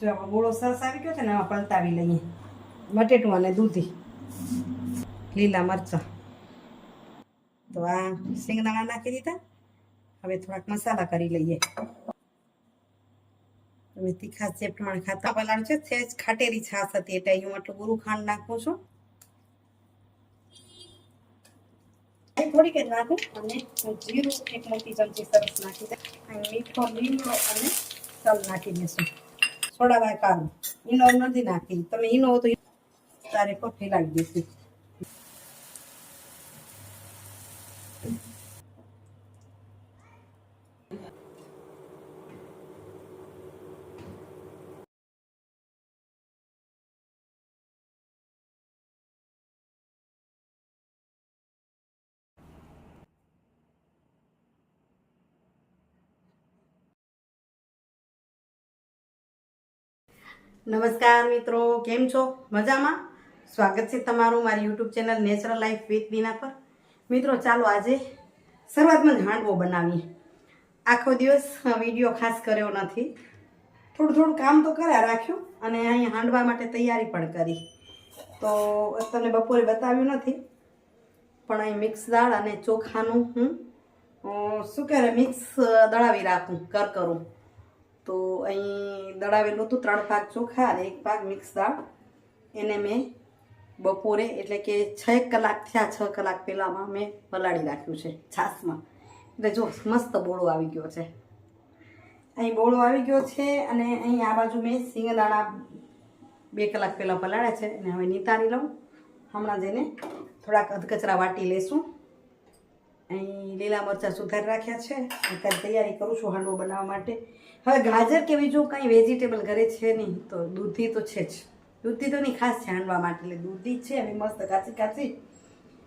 જો ગોળો સરસ આવી ગયો છે ને, આમાં પલટાવી લઈએ. બટેટું અને દૂધી, લીલા મરચાં, તો આ શેંગદાણા નાખી દીધા. હવે થોડાક મસાલા કરી લઈએ. તમે તીખા જે પ્રમાણે ખાતા પલાળ છે, સહેજ ખાટેલી છાશ હતી એટલે હું આટલું પૂરું ખાંડ નાખું છું. થોડીક જ નાખું અને જીરું એક મોટી ચમચી સરસ નાખી દે. મીઠો લીમડો અને તલ નાખી દઈશું. સોડા વાયકારું ઈનો નથી નાખી, તમે ઈનો તો તારે પર ફેલાવી દઈશું. નમસ્કાર મિત્રો, કેમ છો? મજામાં? સ્વાગત છે તમારું મારી YouTube channel natural life with Bina પર. મિત્રો ચાલો આજે શરૂઆતમાં જ હાંડવો બનાવીએ. આખો દિવસ વિડીયો ખાસ કર્યો નથી, થોડું કામ તો કર્યા રાખ્યું અને અહીંયા હાંડવા માટે તૈયારી પણ કરી. તો તમને બપોરે બતાવ્યું નથી, પણ અહીં મિક્સ દાળ અને ચોખાનું હું શું કહેવાય મિક્સ દળાવી રાખું કરું. તો અહીં દળાવેલું હતું 3 ભાગ ચોખા અને 1 ભાગ મિક્સ દાળ. એને મેં બપોરે એટલે કે 6 કલાક થયા, 6 કલાક પહેલાંમાં મેં પલાળી રાખ્યું છે છાશમાં. એટલે જો મસ્ત બોળો આવી ગયો છે. અહીં બોળો આવી ગયો છે અને અહીં આ બાજુ મેં શિંગદાણા 2 કલાક પહેલાં પલાળ્યા છે અને હવે નિતારી લઉં. હમણાં જઈને થોડાક અધકચરા વાટી લેશું. અહીં લીલા મરચાં સુધારી રાખ્યા છે. અત્યારે તૈયારી કરું છું હાંડવો બનાવવા માટે. હવે ગાજર કે બીજું કંઈ વેજીટેબલ ઘરે છે નહીં, તો દૂધી તો છે જ. દૂધી તો નહીં ખાસ છે હાંડવા માટે, એટલે દૂધી છે અને મસ્ત કાચી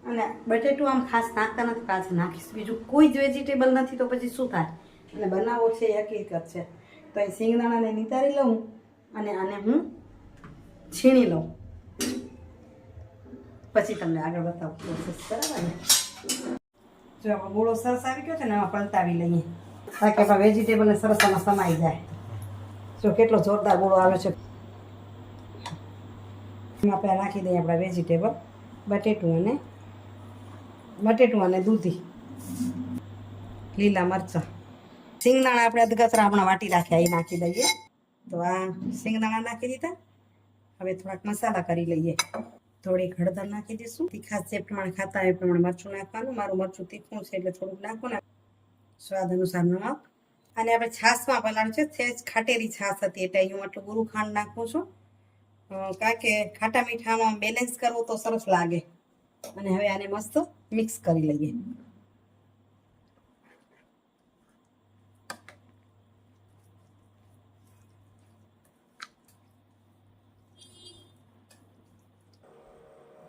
અને બટેટું આમ ખાસ નાખતા નથી, કાચી નાખીશ. બીજું કોઈ જ વેજીટેબલ નથી તો પછી શું થાય? અને બનાવો છે એ હકીકત છે. તો અહીં શિંગદાણાને નિતારી લઉં અને આને હું છીણી લઉં, પછી તમને આગળ બતાવું પ્રોસેસ. બરાબર ને? જો ગોળો સરસ આવી ગયો છે ને, આમાં પલટાવી લઈએ તાકે આપણા વેજીટેબલને સરસ આમાં સમાઈ જાય. જો કેટલો જોરદાર ગોળો આવ્યો છે. એમાં આપણે નાખી દઈએ આપણા વેજીટેબલ, બટેટું અને દૂધી, લીલા મરચાં, શિંગદાણા આપણે અધકચરા હમણાં વાટી રાખ્યા એ નાખી દઈએ. તો આ શિંગદાણા નાખી દીધા. હવે થોડાક મસાલા કરી લઈએ. થોડીક હળદર નાખી દઈશું. તીખા જે પ્રમાણે ખાતા એ પ્રમાણે મરચું નાખવાનું. મારું મરચું તીખું છે એટલે થોડુંક નાખો ને. સ્વાદ અનુસાર નમક. અને આપણે છાશમાં પલાળ્યું છે, સહેજ ખાટેલી છાશ હતી એટલે હું આટલું પૂરું ખાંડ નાખું છું. કારણ કે ખાટા મીઠામાં બેલેન્સ કરવું તો સરસ લાગે. અને હવે આને મસ્ત મિક્સ કરી લઈએ.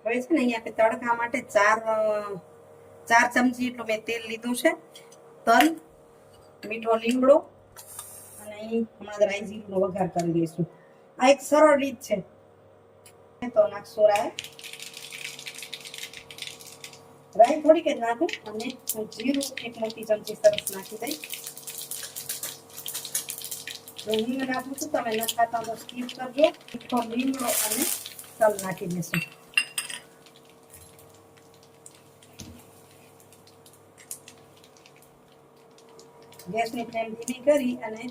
હવે છે ને અહીંયા તડકા માટે 4 ચમચી એટલું મેં તેલ લીધું છે. તલ, મીઠો લીમડો અને અહીં હમણાં રાઈ જીરુંનો વઘાર કરી લઈશું. આ એક સરળ રીત છે. તો નાખશો રાઈ થોડીક જ નાખું અને જીરું એક મોટી ચમચી સરસ નાખી દઈ. હિંગ નાખું છું, તમે ન ખાતા તો સ્કીપ કરજો. મીઠો લીમડો અને તલ નાખી દઈશું. ગેસની ફ્લેમ ધીમી કરી અને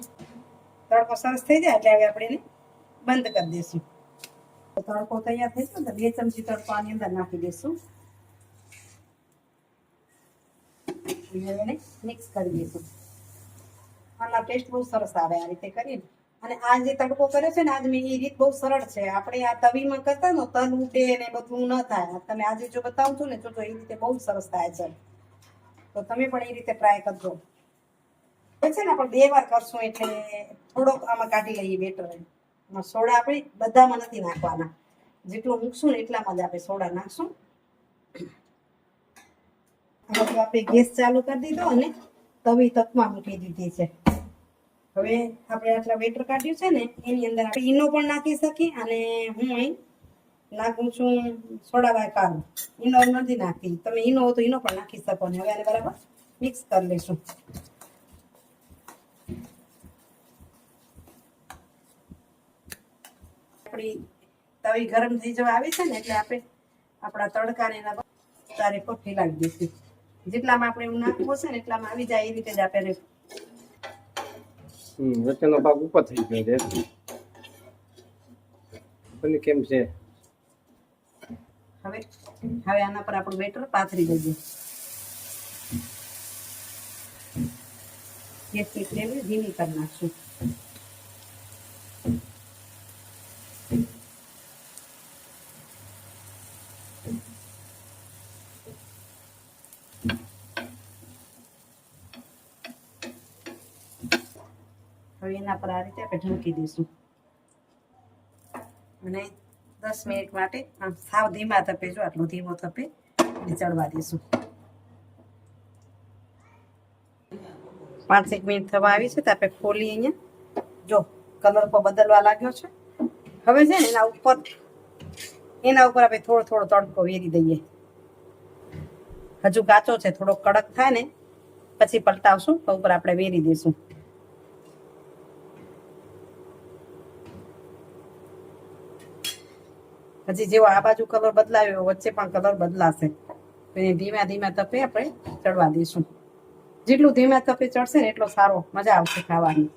તડકો સરસ થઈ જાય એટલે હવે આપણે એને બંધ કરી દઈશું. તડકો તૈયાર થઈ ગયો તો 2 ચમચી તડકો આની અંદર નાખી દઈશું. એને મિક્સ કરી દઈશું. આના ટેસ્ટ બહુ સરસ આવે આ રીતે કરીને. અને આ જે તડકો કર્યો છે ને, આજ મેં એ રીત બહુ સરળ છે. આપણે આ તવીમાં કરતા ને તલ ઉડે ને બધું ન થાય. તમે આજે જો બતાવું છું ને તો એ રીતે બહુ સરસ થાય છે. તો તમે પણ એ રીતે ટ્રાય કરજો. છે ને આપણે 2 વાર કરશું એટલે થોડોક આમાં કાઢી લઈએ બેટર. એમાં સોડા આપણે બધામાં નથી નાખવાના, જેટલું મૂકશું ને એટલામાં જ આપણે સોડા નાખશું. આપણે ગેસ ચાલુ કરી દીધો અને તવી તકમાં મૂકી દીધી છે. હવે આપણે આટલા બેટર કાઢ્યું છે ને એની અંદર આપણે ઈનો પણ નાખી શકીએ. અને હું અહીં નાખું છું સોડા વાયકારું. ઈનો નથી નાખતી, તમે ઈનો હોય તો ઈનો પણ નાખી શકો. ને હવે આને બરાબર મિક્સ કરી લઈશું. આપણી તવી ગરમ થઈ જવા આવી છે ને એટલે આપણે આપણા તડકાને એના તારે પર ફેલાવી દઈશું. જેટલામાં આપણે એવું નાખવું હશે ને એટલામાં આવી જાય એ રીતે જ આપણે વચ્ચેનો ભાગ ઉપર થઈ ગયો છે. પણ કેમ છે હવે આના પર આપણું બેટર પાથરી દઈએ. ગેસની ફ્લેમ ધીમી કરી નાખશું. હવે એના પર આ રીતે આપણે ઢાંકી દઈશું અને 10 મિનિટ માટે સાવ ધીમા તપે, જો આટલો ધીમો તપે અને ચડવા દઈશું. 5 મિનિટ થવા આવી છે તો આપણે ખોલી અહીંયા જો કલર પણ બદલવા લાગ્યો છે. હવે છે ને એના ઉપર આપણે થોડો થોડો તડકો વેરી દઈએ. હજુ કાચો છે, થોડો કડક થાય ને પછી પલટાવશું તો ઉપર આપણે વેરી દઈશું. હજી જેવો આ બાજુ કલર બદલાવ્યો વચ્ચે પણ કલર બદલાશે. એને ધીમા ધીમા તપે આપણે ચડવા દઈશું. જેટલું ધીમા તપે ચડશે ને એટલો સારો મજા આવશે ખાવાની.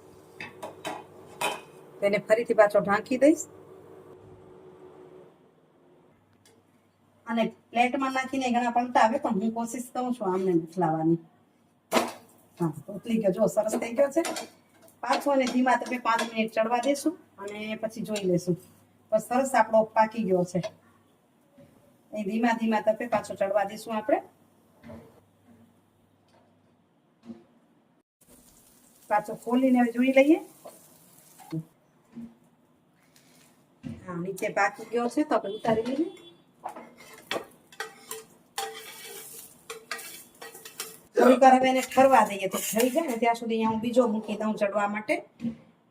તેને ફરીથી પાછો ઢાંકી દઈશ અને પ્લેટમાં નાખીને ઘણા પલટાવે પણ હું કોશિશ કરું છું આમને લાવવાની. હા, ઉતરી ગયો, જો સરસ થઈ ગયો છે. પાછો અને ધીમા તપે 5 મિનિટ ચડવા દઈશું અને પછી જોઈ લેશું. તો સરસ આપણો પાકી ગયો છે. એ ધીમા ધીમા તપે પાછો ચડવા દઈશું આપણે. પાછો ખોલીને જોઈ લઈએ. હા, નીચે પાકી ગયો છે તો આપણે ઉતારી લઈએ. થોડીક વાર હવે એને ઠરવા દઈએ તો ઠરી જાય ને ત્યાં સુધી હું બીજો મૂકી દઉં ચડવા માટે.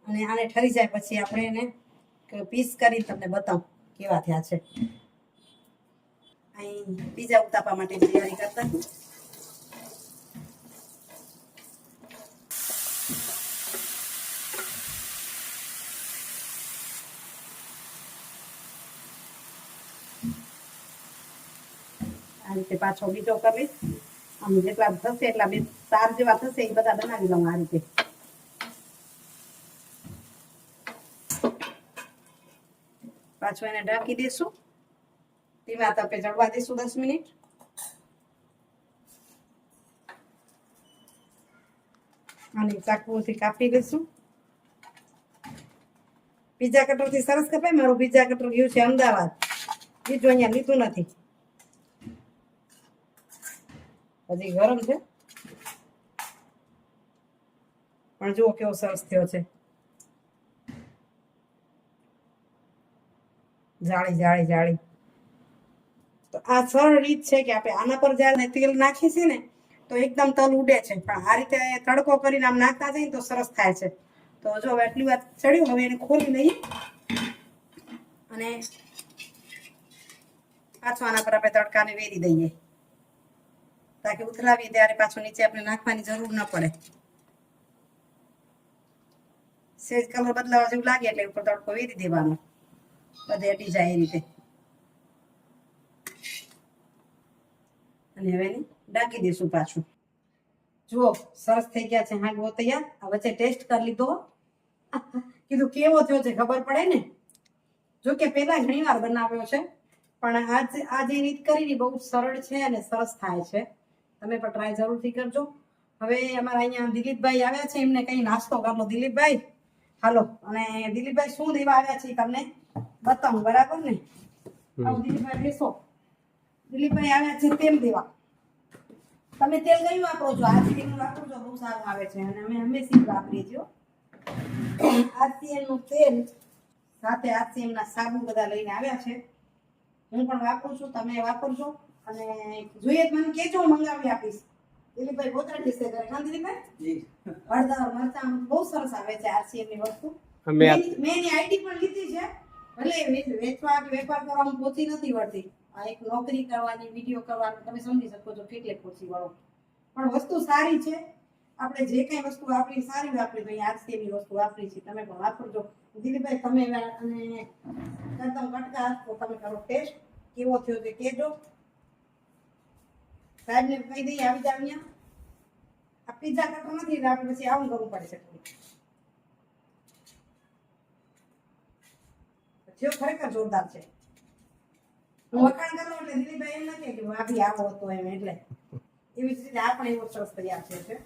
અને આને ઠરી જાય પછી આપણે એને પીસ કરી તમને બતાવું કેવા થયા છે. અહીં બીજા ઉતાપા માટે તૈયારી કરતા આ રીતે પાછો બીજો કરી આમ જેટલા થશે એટલા 4 જેવા થશે એ બધા બનાવી લઉં આ રીતે. પાછો એને ઢાંકી દઈશું, ધીમા તપે ચડવા દઈશું 10 મિનિટ. અને ચાકુથી કાપી દઈશું. પીઝા કટરથી સરસ કપાય. મારું પીઝા કટર ગયું છે અમદાવાદ, બીજું અહીંયા લીધું નથી. હજી ગરમ છે પણ જુઓ કેવો સરસ થયો છે. જાળી જાળી જાળી. તો આ સરળ રીત છે કે આપણે આના પર જ્યારે તેલ નાખીએ છીએ ને તો એકદમ તલ ઉડે છે, પણ આ રીતે તડકો કરીને આમ નાખતા જઈએ તો સરસ થાય છે. તો જો હવે આટલી વાત ચડ્યું, હવે એને ખોલી લઈએ અને પાછો આના પર આપણે તડકાને વેરી દઈએ તાકે ઉથલાવીએ ત્યારે પાછું નીચે આપણે નાખવાની જરૂર ન પડે. સેજ કલર બદલાવા જેવું લાગે એટલે ઉપર તડકો વેરી દેવાનો, બધે અટી જાય એ રીતે. અને હવે એને ઢાંકી દઈશું પાછું. જુઓ સરસ થઈ ગયા છે હાંડવો તૈયાર. આ વચ્ચે ટેસ્ટ કરી લીધો, કીધું કેવો થયો છે ખબર પડે ને. જો કે પહેલા ઘણી વાર બનાવ્યો છે પણ આ જે રીત કરી બહુ સરળ છે અને સરસ થાય છે. તમે પણ ટ્રાય જરૂરથી કરજો. હવે અમારા અહીંયા દિલીપભાઈ આવ્યા છે, એમને કઈ નાસ્તો કરલો. દિલીપભાઈ હાલો. અને દિલીપભાઈ શું દેવા આવ્યા છે તમને બતાવું, બરાબર ને? દિલીપભાઈ બેસો. દિલીપભાઈ આવ્યા છે તેલ દેવા. તમે તેલ કયું વાપરો છો? આરસીએલ નું વાપરો છો? બહુ સારું આવે છે અને અમે હંમેશા વાપરીએ છીએ. આરસીએલ નું તેલ સાથે આરસીએલ ના સાબુ બધા લઈને આવ્યા છે. હું પણ વાપરું છું, તમે વાપરજો અને જોઈએ મને કેજો, મંગાવી આપીશ. દિલીપભાઈ પહોંચાડી દેશે ઘરે. હા દિલીપભાઈ? હળદર મરચાં બહુ સરસ આવે છે આરસીએલ ની વસ્તુ. મેં એની આઈડી પણ લીધી છે. ભલે વેચવા કે વેપાર કરવા હું પહોંચી નથી વળતી. આ એક નોકરી કરવાની, વિડીયો કરવાની, તમે સમજી શકો છો કેટલે પહોંચી વળો. પણ વસ્તુ સારી છે. આપણે જે કઈ વસ્તુ વાપરી સારી વાપરી ભાઈ આજ તેની વસ્તુ વાપરી છે તમે પણ વાપરજો. દિલીપભાઈ તમે અને કરતમ કટકા તો તમે કરો ટેસ્ટ કેવો થયો તે કહેજો. સાહેબને કહી દઈએ આવી જાવ અહીંયા. આ પિઝા કટર નથી એટલે આપણે પછી આવું કરવું પડે છે થોડું. જેઓ ખરેખર જોરદાર છે. હું વખાણ કરું એટલે દિલીપભાઈ એમ નથી કે ભાભી આવો હતો એમ એટલે એવી જ રીતે આ પણ એવો સરસ તૈયાર છે.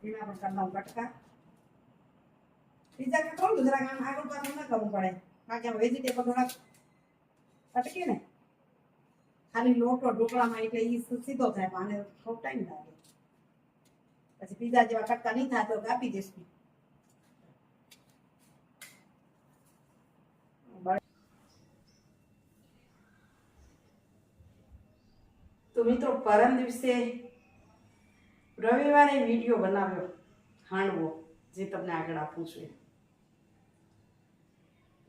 એના પણ કરનામ કટકા પિઝા કટર થોડું જરાક આમ આગળ પાછળ ન કરવું પડે બાકી આમ વેજીટેબલ થોડાક અટકે ને ખાલી લોટો ઢોકળામાં એટલે એ સીધો થાય પણ આને થોડો ટાઈમ લાગે. પછી પિઝા જેવા કટકા નહીં થાય તો કાપી દઈશું. તો મિત્રો પરમ દિવસે રવિવારે વિડીયો બનાવ્યો હાંડવો જે તમને આગળ આપું છું.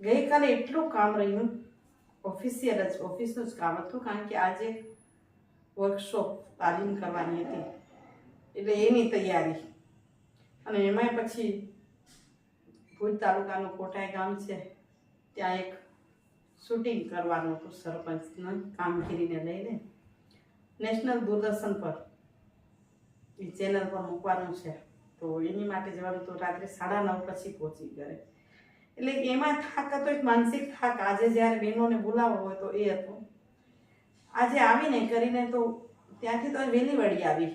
ગઈકાલે એટલું કામ રહ્યું ઓફિસનું જ કામ હતું કારણ કે આજે વર્કશોપ તાલીમ કરવાની હતી એટલે એની તૈયારી અને એમાંય પછી ભુજ તાલુકાનું કોટાઈ ગામ છે ત્યાં એક શૂટિંગ કરવાનું હતું સરપંચની કામગીરીને લઈને નેશનલ દૂરદર્શન પર એ ચેનલ પર મૂકવાનું છે તો એની માટે જવાનું તો રાત્રે 9:30 પછી પહોંચી ઘરે એટલે એમાં થાક હતો એક માનસિક થાક. આજે જ્યારે બહેનોને બોલાવો હોય તો એ હતો. આજે આવીને કરીને તો ત્યાંથી તો વહેલી વળી આવી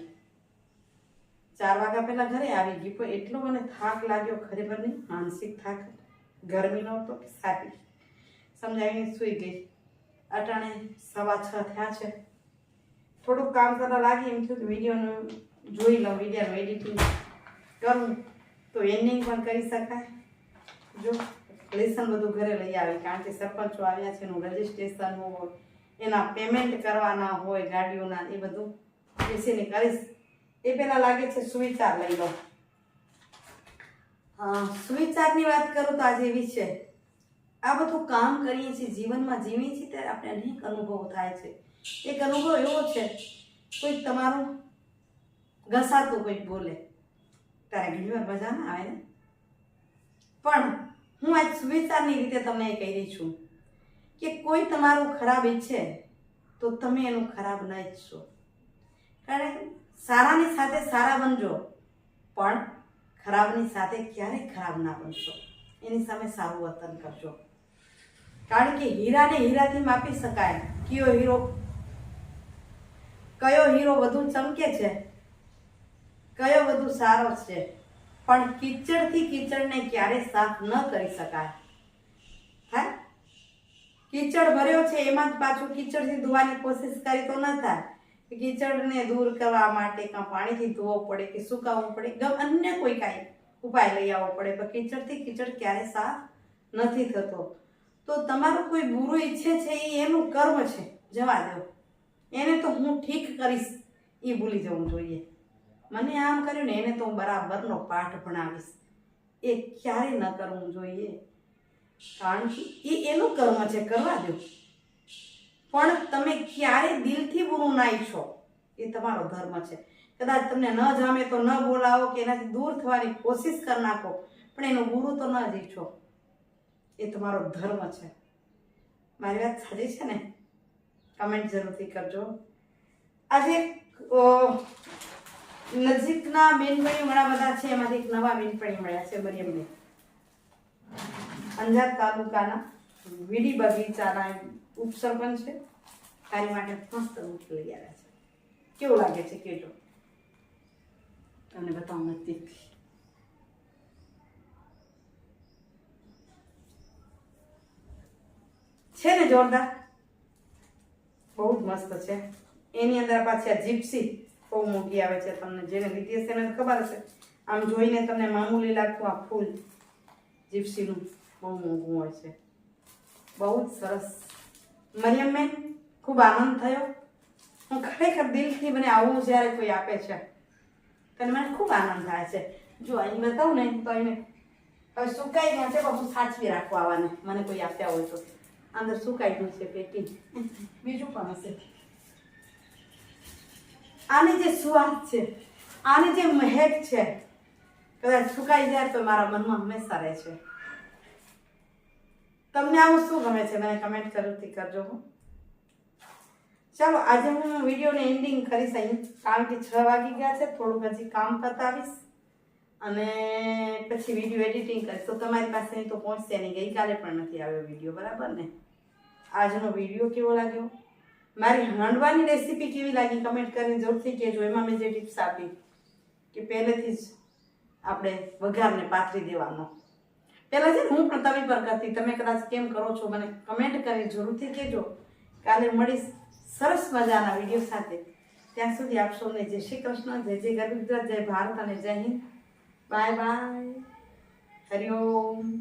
4 વાગ્યા પહેલાં ઘરે આવી ગઈ પણ એટલો મને થાક લાગ્યો ખરેખર નહીં માનસિક થાક ગરમીનો હતો કે સારી સમજાવીને સૂઈ ગઈ. અટાણે 6:15 થયા છે. થોડુંક કામ કરવા લાગી એમ થયું કે વિડીયોનું જોઈ લઉં વિડીયોનું એડિટિંગ કરું તો એન્ડિંગ પણ કરી શકાય. જો લેસન બધું ઘરે લઈ આવી કારણ કે સરપંચો આવ્યા છે એનું રજિસ્ટ્રેશન હોય એના પેમેન્ટ કરવાના હોય ગાડીઓના એ બધું બેસીને કરીશ. એ પહેલાં લાગે છે સુવિચાર લઈ લો. સુવિચારની વાત કરું તો આજે એવી છે આ બધું કામ કરીએ છીએ જીવનમાં જીવીએ છીએ ત્યારે આપણે અનેક અનુભવો થાય છે. એક અનુભવ એવો છે કોઈક તમારું ઘસાતું કોઈક બોલે ત્યારે ઘણીવાર મજા ના આવે ને પણ હું આજ સુવિચારની રીતે તમને એ કહી રહી છું કે કોઈ તમારું ખરાબ ઈચ્છે તો તમે એનું ખરાબ ન ઈચ્છો. કારણ સારાની સાથે સારા બનજો પણ ખરાબની સાથે ક્યારેય ખરાબ ના બનશો. એની સામે સારું વર્તન કરજો કારણ કે હીરાને હીરાથી માપી શકાય. કયો હીરો વધુ ચમકે છે કયો વધુ સારો છે પણ કીચડથી કીચડને ક્યારેય સાફ ન કરી શકાય. હા કીચડ ભર્યો છે એમાં જ પાછું કીચડથી ધોવાની કોશિશ કરી તો ન થાય. કીચડને દૂર કરવા માટે કાં પાણીથી ધોવો પડે કે સુકાવવું પડે અન્ય કોઈ કાંઈ ઉપાય લઈ આવવો પડે પણ કીચડથી કીચડ ક્યારેય સાફ નથી થતો. તો તમારું કોઈ બુરું ઈચ્છે છે એ એનું કર્મ છે જવા દો. એને તો હું ઠીક કરીશ એ ભૂલી જવું જોઈએ. મને આમ કર્યું ને એને તો હું બરાબરનો પાઠ ભણાવીશ એ ક્યારેય ન કરવું જોઈએ કારણ કે એ એનું કર્મ છે કરવા દો. પણ તમે ક્યારેય દિલથી બુરું ના ઈચ્છો એ તમારો ધર્મ છે. કદાચ તમને ન જામે તો ન બોલાવો કે એનાથી દૂર થવાની કોશિશ કરી નાખો પણ એનું બુરું તો ન જ ઈચ્છો. એ તમારો ધર્મ છે. મારી વાત સાચી છે ને? કમેન્ટ જરૂરથી કરજો. આજે નજીકના બેનપણી ઘણા બધા છે એમાંથી એક નવા બેનપણી મળ્યા છે મરિયમને. અંજાર તાલુકાના વીડી બગીચાના ઉપસરપંચ છે. તારી માટે મસ્ત બુક લઈ આવ્યા છે. કેવું લાગે છે કહેજો. તમને બતાવું નજીક છે ને જોરદાર બહુ જ મસ્ત છે. એની અંદર પાછી આ જીપ્સી બહુ મોટી આવે છે. તમને જેને લીધી હશે એને ખબર હશે. આમ જોઈને તમને મામૂલી લાગતું આ ફૂલ જીપ્સીનું બહુ મોંઘું હોય છે. બહુ જ સરસ. મરિયમને ખૂબ આનંદ થયો. હું ખરેખર દિલથી મને આવું જ્યારે કોઈ આપે છે ત્યારે મને ખૂબ આનંદ થાય છે. જો અહીં બતાવું ને તો અહીં હવે સુકાઈ ગયા છે બધું સાચવી રાખવા આવવાને મને કોઈ આપ્યા હોય તો. અંદર સુકાઈ ગયું છે પેટી બીજું પણ હશે. આની જે સુવાદ છે આની જે મહેક છે કદાચ સુકાઈ જાય તો મારા મનમાં હંમેશા રહે છે. તમને આવું શું ગમે છે મને કમેન્ટ જરૂરથી કરજો. ચાલો આજે હું વિડીયોને એન્ડિંગ કરીશ અહીં, કારણ કે 6 વાગી ગયા છે. થોડુંક હજી કામ પતાવીશ અને પછી વિડીયો એડિટિંગ કરીશ. તો તમારી પાસે તો પહોંચશે નહીં, ગઈકાલે પણ નથી આવ્યો વિડીયો, બરાબર ને? આજનો વિડીયો કેવો લાગ્યો, મારી હાંડવાની રેસીપી કેવી લાગી કમેન્ટ કરીને જરૂરથી કહેજો. એમાં મેં જે ટિપ્સ આપી કે પહેલેથી જ આપણે વઘારને પાથરી દેવાનો. પહેલાં છે ને હું પણ તવી પર કરતી, તમે કદાચ કેમ કરો છો મને કમેન્ટ કરી જરૂરથી કહેજો. કાલે મળીશ સરસ મજાના વિડીયો સાથે. ત્યાં સુધી આપ સૌને જય શ્રી કૃષ્ણ, જય જય ગરવી ગુજરાત, જય ભારત અને જય હિન્દ. Bye bye, Hariom.